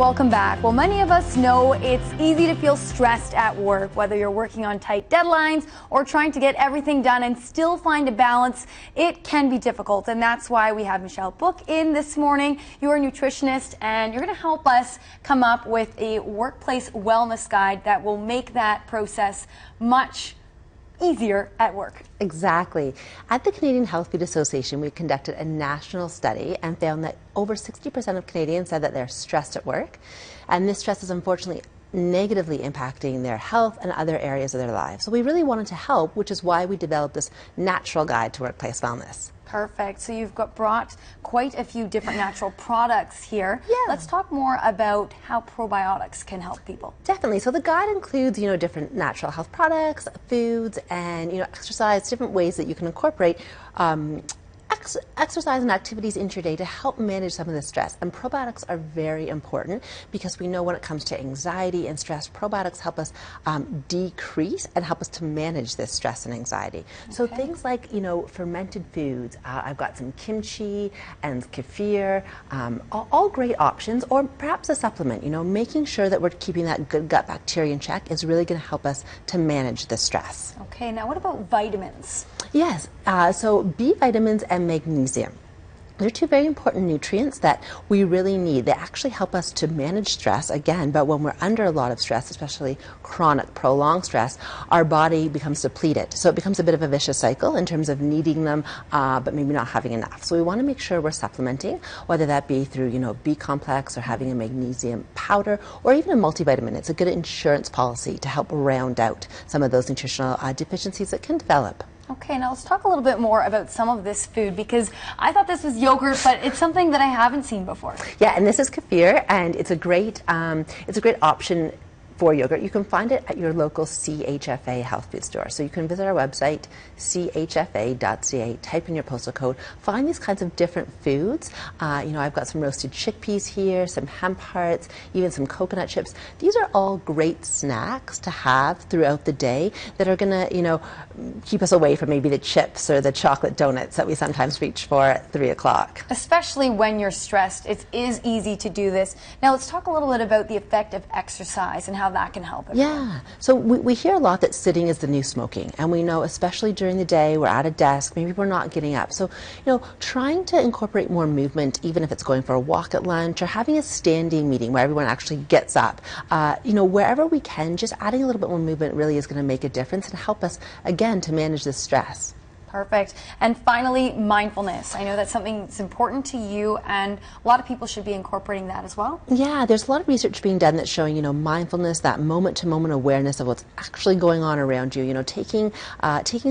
Welcome back. Well, many of us know it's easy to feel stressed at work, whether you're working on tight deadlines or trying to get everything done and still find a balance. It can be difficult, and that's why we have Michelle Book in this morning. You're a nutritionist, and you're going to help us come up with a workplace wellness guide that will make that process much easier at work. Exactly. At the Canadian Health Food Association, we conducted a national study and found that over 60% of Canadians said that they're stressed at work. And this stress is unfortunately negatively impacting their health and other areas of their lives. So we really wanted to help, which is why we developed this natural guide to workplace wellness. Perfect. So you've brought quite a few different natural products here. Yeah. Let's talk more about how probiotics can help people. Definitely. So the guide includes, different natural health products, foods, and, exercise, different ways that you can incorporate exercise and activities into your day to help manage some of the stress. And probiotics are very important because we know when it comes to anxiety and stress, probiotics help us decrease and help us to manage this stress and anxiety. Okay. So things like, fermented foods. I've got some kimchi and kefir, all great options, or perhaps a supplement. Making sure that we're keeping that good gut bacteria in check is really going to help us to manage the stress. Okay, now what about vitamins? Yes, so B vitamins and magnesium. They're two very important nutrients that we really need. They actually help us to manage stress, again, but when we're under a lot of stress, especially chronic, prolonged stress, our body becomes depleted. So it becomes a bit of a vicious cycle in terms of needing them, but maybe not having enough. So we want to make sure we're supplementing, whether that be through, B complex or having a magnesium powder or even a multivitamin. It's a good insurance policy to help round out some of those nutritional deficiencies that can develop. Okay, now let's talk a little bit more about some of this food, because I thought this was yogurt, but it's something that I haven't seen before. Yeah, and this is kefir, and it's a great option for yogurt. You can find it at your local CHFA health food store. So you can visit our website, chfa.ca, type in your postal code, find these kinds of different foods. I've got some roasted chickpeas here, some hemp hearts, even some coconut chips. These are all great snacks to have throughout the day that are going to, keep us away from maybe the chips or the chocolate donuts that we sometimes reach for at 3 o'clock. Especially when you're stressed, it is easy to do this. Now let's talk a little bit about the effect of exercise and how that can help everyone. Yeah, so we hear a lot that sitting is the new smoking, and we know especially during the day we're at a desk, maybe we're not getting up. So, trying to incorporate more movement, even if it's going for a walk at lunch or having a standing meeting where everyone actually gets up, wherever we can, just adding a little bit more movement really is going to make a difference and help us, again, to manage this stress. Perfect. And finally, mindfulness. I know that's something that's important to you, and a lot of people should be incorporating that as well. Yeah, there's a lot of research being done that's showing, mindfulness, that moment-to-moment awareness of what's actually going on around you. Taking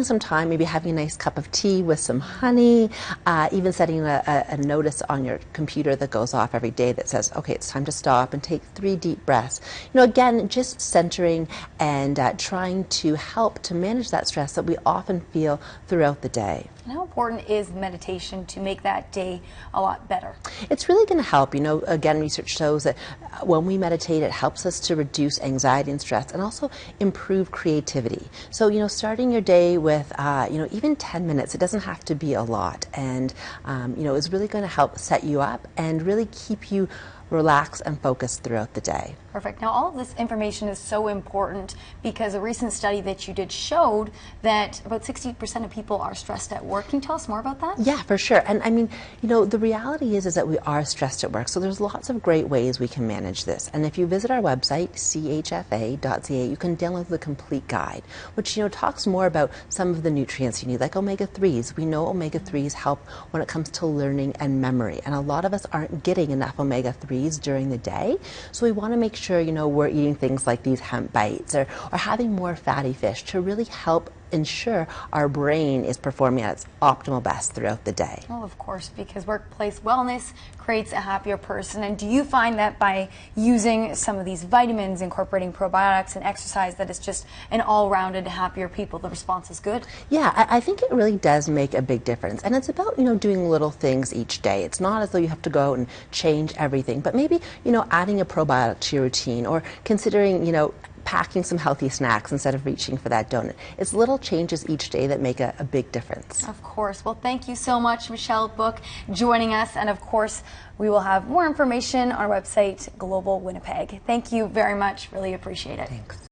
some time, maybe having a nice cup of tea with some honey, even setting a notice on your computer that goes off every day that says, okay, it's time to stop and take 3 deep breaths. Again, just centering and trying to help to manage that stress that we often feel throughout the day. And how important is meditation to make that day a lot better? It's really going to help. Again, research shows that when we meditate, it helps us to reduce anxiety and stress and also improve creativity. So, starting your day with, even 10 minutes, it doesn't have to be a lot. And, is really going to help set you up and really keep you relaxed and focused throughout the day. Perfect. Now, all of this information is so important because a recent study that you did showed that about 60% of people are stressed at work. Can you tell us more about that? Yeah, for sure. And the reality is that we are stressed at work. So there's lots of great ways we can manage this. And if you visit our website, chfa.ca, you can download the complete guide, which, talks more about some of the nutrients you need, like omega-3s. We know omega-3s help when it comes to learning and memory. And a lot of us aren't getting enough omega-3s during the day. So we want to make sure, we're eating things like these hemp bites or having more fatty fish to really help ensure our brain is performing at its optimal best throughout the day. Well, of course, because workplace wellness creates a happier person. And do you find that by using some of these vitamins, incorporating probiotics and exercise, that it's just an all-rounded happier people? The response is good? Yeah, I think it really does make a big difference. And it's about, doing little things each day. It's not as though you have to go out and change everything, but maybe, adding a probiotic to your routine or considering, packing some healthy snacks instead of reaching for that donut. It's little changes each day that make a big difference. Of course. Well, thank you so much, Michelle Book, joining us. And of course, we will have more information on our website, Global Winnipeg. Thank you very much. Really appreciate it. Thanks.